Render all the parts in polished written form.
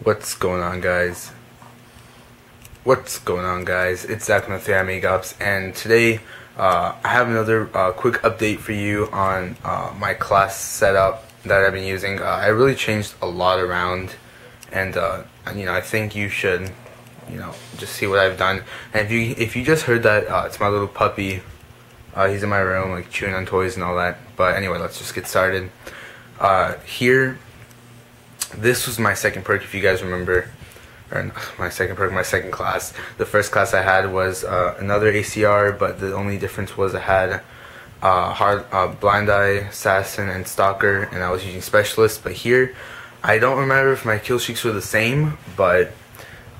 What's going on, guys? It's Zach from ThreeAmigOpz, and today I have another quick update for you on my class setup that I've been using. I really changed a lot around, and I think you should just see what I've done. And if you just heard that, it's my little puppy. He's in my room, like chewing on toys and all that. But anyway, let's just get started. This was my second perk, if you guys remember. Or my second perk, my second class. The first class I had was another ACR, but the only difference was I had Blind Eye, Assassin, and Stalker, and I was using Specialist. But here, I don't remember if my kill streaks were the same, but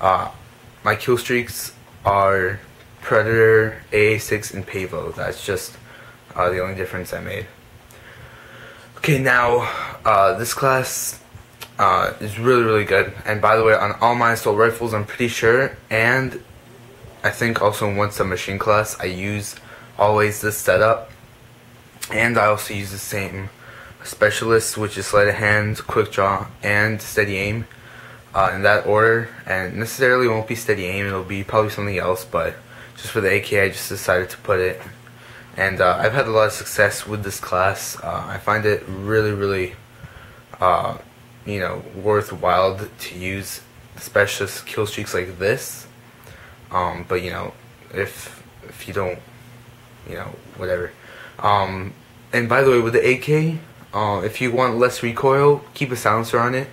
my kill streaks are Predator, AA6, and Pavo. That's just the only difference I made. Okay, now this class is really good. And by the way, on all my assault rifles, I'm pretty sure, and I think also in one submachine class, I use always this setup. And I also use the same Specialist, which is sleight of hand, quick draw, and steady aim, in that order. And necessarily won't be steady aim, it'll be probably something else, but just for the AK, I just decided to put it. And I've had a lot of success with this class. I find it really worthwhile to use Specialist kill streaks like this. But if you don't, whatever. And by the way, with the AK, if you want less recoil, keep a silencer on it.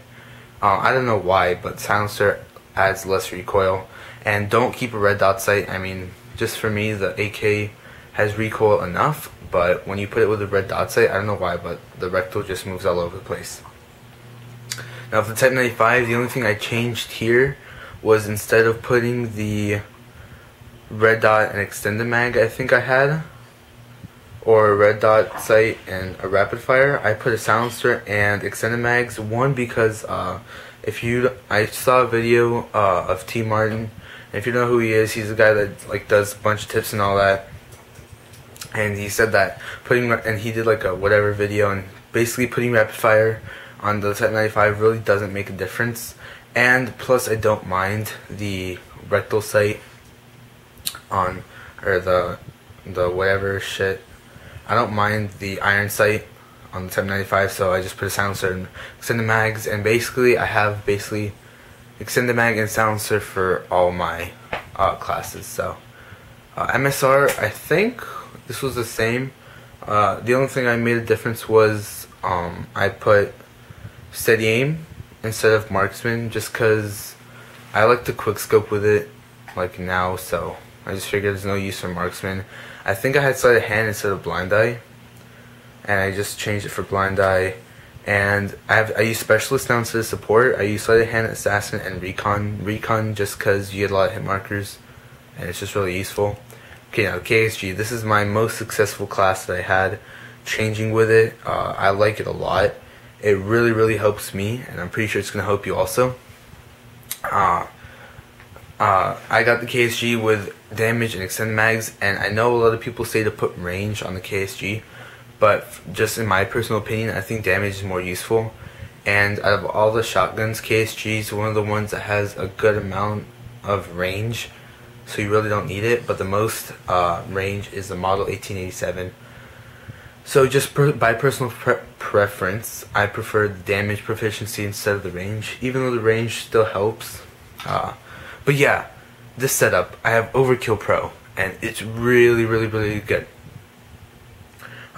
I don't know why, but silencer adds less recoil. And don't keep a red dot sight. I mean, just for me, the AK has recoil enough, but when you put it with a red dot sight, I don't know why, but the rectal just moves all over the place. Now for the Type 95, the only thing I changed here was instead of putting the red dot and extended mag I think I had, or a red dot sight and a rapid fire, I put a silencer and extended mags. One, because I saw a video of T. Martin. And if you know who he is, he's a guy that does a bunch of tips and all that. And he said that and he did like a whatever video, and basically putting rapid fire on the Type 95 really doesn't make a difference. And plus, I don't mind the rectal sight on, or the whatever shit. I don't mind the iron sight on the Type 95, so I just put a silencer and extended mags, and basically I have extended mag and silencer for all my classes. So MSR, I think this was the same. The only thing I made a difference was I put steady aim instead of marksman, just because I like to quick scope with it now, so I just figured there's no use for marksman. I think I had sleight of hand instead of blind eye, and I just changed it for blind eye. And I use Specialist now instead of support. I use sleight of hand, assassin, and recon just because you get a lot of hit markers, and it's just really useful. Okay, now KSG. This is my most successful class that I had. Changing with it, I like it a lot. It really helps me, and I'm pretty sure it's gonna help you also. I got the KSG with damage and extended mags, and I know a lot of people say to put range on the KSG, but just in my personal opinion, I think damage is more useful. And out of all the shotguns, KSG is one of the ones that has a good amount of range, so you really don't need it. But the most range is the Model 1887. So just by personal preference, I prefer the damage proficiency instead of the range, even though the range still helps. But yeah, this setup, I have Overkill Pro, and it's really good.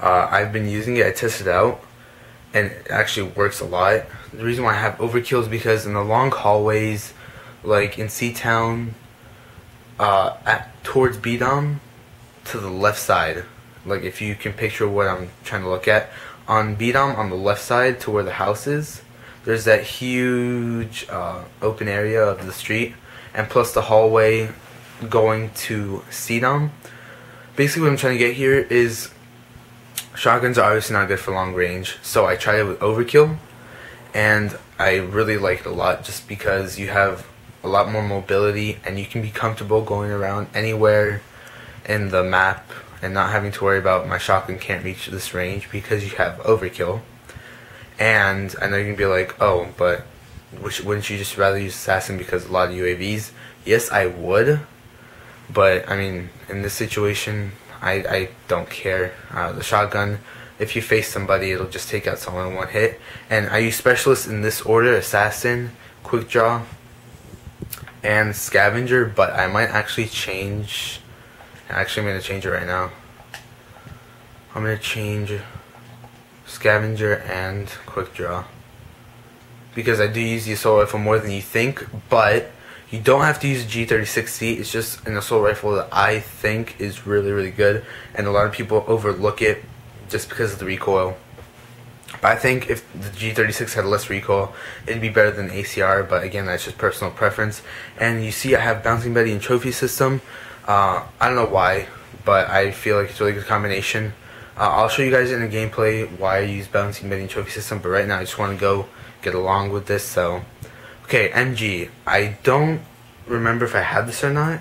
I've been using it, I tested it out, and it actually works a lot. The reason why I have Overkill is because in the long hallways, like in C-Town, towards B-Dom, to the left side, if you can picture what I'm trying to look at, on B-Dom, on the left side to where the house is, there's that huge open area of the street, and plus the hallway going to C-Dom. Basically what I'm trying to get here is, shotguns are obviously not good for long range, so I tried it with Overkill, and I really like it a lot just because you have a lot more mobility, and you can be comfortable going around anywhere in the map and not having to worry about my shotgun can't reach this range because you have Overkill. And I know you can be like, oh, but wouldn't you just rather use assassin because a lot of UAVs? Yes, I would, but I mean, in this situation, I don't care. The shotgun, if you face somebody, it'll just take out someone in one hit. And I use specialists in this order: assassin, quick draw, and scavenger. But I might actually change. Actually, I'm gonna change it right now. I'm gonna change scavenger and quick draw because I do use the assault rifle more than you think, but you don't have to use a G36C. It's just an assault rifle that I think is really good, and a lot of people overlook it just because of the recoil. But I think if the G36 had less recoil, it'd be better than ACR, but again, that's just personal preference. And you see I have Bouncing Betty and Trophy System. I don't know why, but I feel like it's a really good combination. I'll show you guys in the gameplay why I use Bouncing Betty and Trophy System, but right now I just want to go get along with this. So, okay, MG. I don't remember if I had this or not.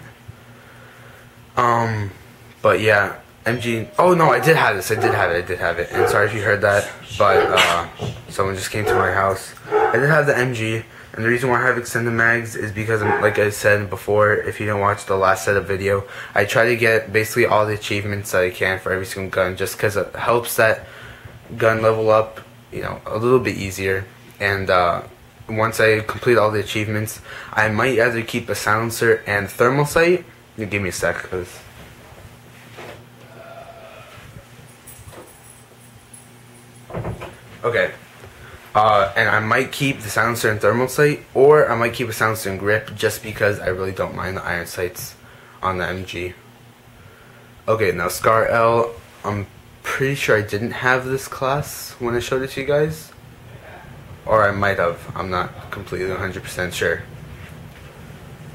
But yeah, MG. Oh no, I did have this. I did have it. And sorry if you heard that, but someone just came to my house. I did have the MG. And the reason why I have extended mags is because, like I said before, if you didn't watch the last set of video, I try to get basically all the achievements that I can for every single gun, just because it helps that gun level up, you know, a little bit easier. And once I complete all the achievements, I might either keep a silencer and thermal sight. You give me a sec, cause okay. And I might keep the silencer and thermal sight, or I might keep a silencer and grip just because I really don't mind the iron sights on the MG. Okay, now Scar L, I'm pretty sure I didn't have this class when I showed it to you guys. Or I might have, I'm not completely 100% sure.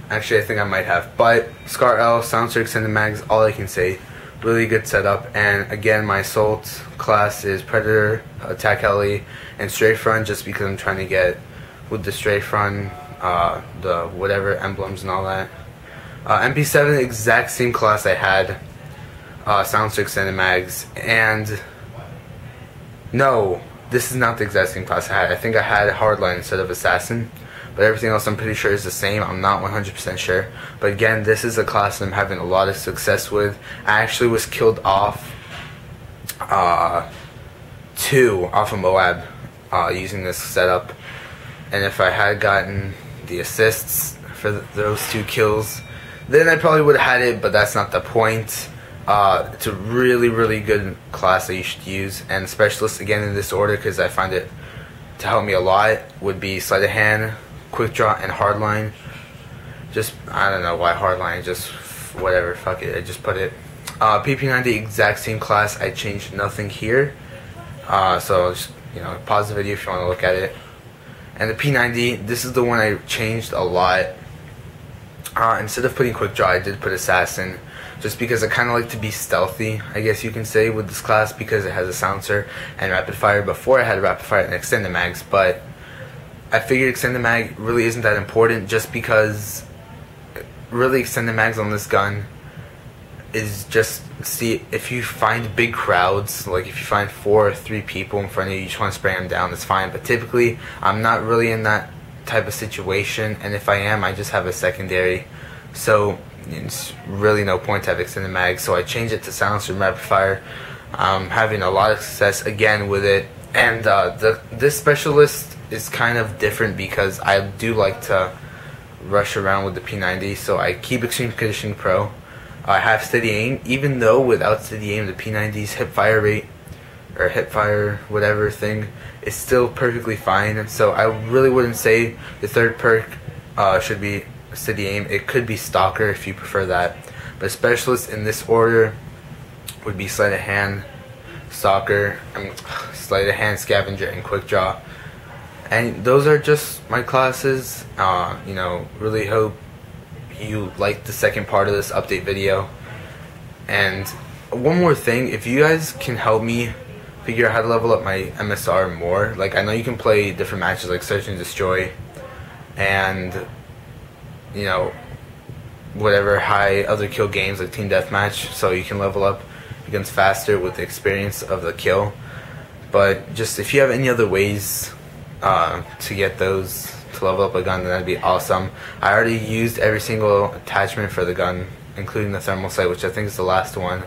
Actually, I think I might have. But Scar L, silencer, extended mags, all I can say. Really good setup. And again, my assault class is Predator, Attack Heli, and Strafe Run, just because I'm trying to get with the Strafe Run, the whatever emblems and all that. MP7, exact same class I had, silencer, extended mags, and no, this is not the exact same class I had. I think I had Hardline instead of Assassin, but everything else I'm pretty sure is the same. I'm not 100% sure. But again, this is a class that I'm having a lot of success with. I actually was killed off 2 off of Moab using this setup. And if I had gotten the assists for those 2 kills, then I probably would have had it, but that's not the point. It's a really good class that you should use. And specialists, again, in this order, because I find it to help me a lot, would be sleight of hand, quick draw, and hardline. Just, I don't know why hardline, just whatever, fuck it, I just put it. PP90, exact same class, I changed nothing here. So just, you know, pause the video if you want to look at it. And the P90, this is the one I changed a lot. Instead of putting quick draw, I did put assassin, just because I kind of like to be stealthy, I guess you can say, with this class, because it has a silencer and rapid fire. Before I had rapid fire and extended mags, but I figured extended mag really isn't that important, just because really extended mags on this gun is just, see, if you find big crowds, like if you find 4 or 3 people in front of you, you just want to spray them down, that's fine. But typically, I'm not really in that type of situation, and if I am, I just have a secondary. So it's really no point to have extended mag. So I changed it to silencer and rapid fire. I'm having a lot of success again with it, and this specialist is kind of different because I do like to rush around with the P90. So I keep Extreme Conditioning Pro. I have steady aim, even though without steady aim, the P90's hip fire rate, or hip fire whatever thing, is still perfectly fine. So I really wouldn't say the third perk should be steady aim. It could be Stalker if you prefer that. But specialists in this order would be sleight of hand, Stalker, sleight of hand, Scavenger, and quick draw. And those are just my classes. You know, really hope you liked the second part of this update video. And one more thing, if you guys can help me figure out how to level up my MSR more, like I know you can play different matches like Search and Destroy and, you know, whatever high other kill games like Team Deathmatch, so you can level up against faster with the experience of the kill. But just if you have any other ways to get those to level up a gun, then that'd be awesome. I already used every single attachment for the gun, including the thermal sight, which I think is the last one.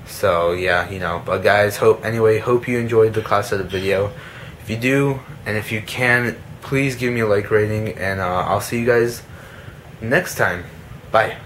So yeah, you know, but guys, hope you enjoyed the class setup video. If you do, and if you can, please give me a like rating, and I'll see you guys next time. Bye.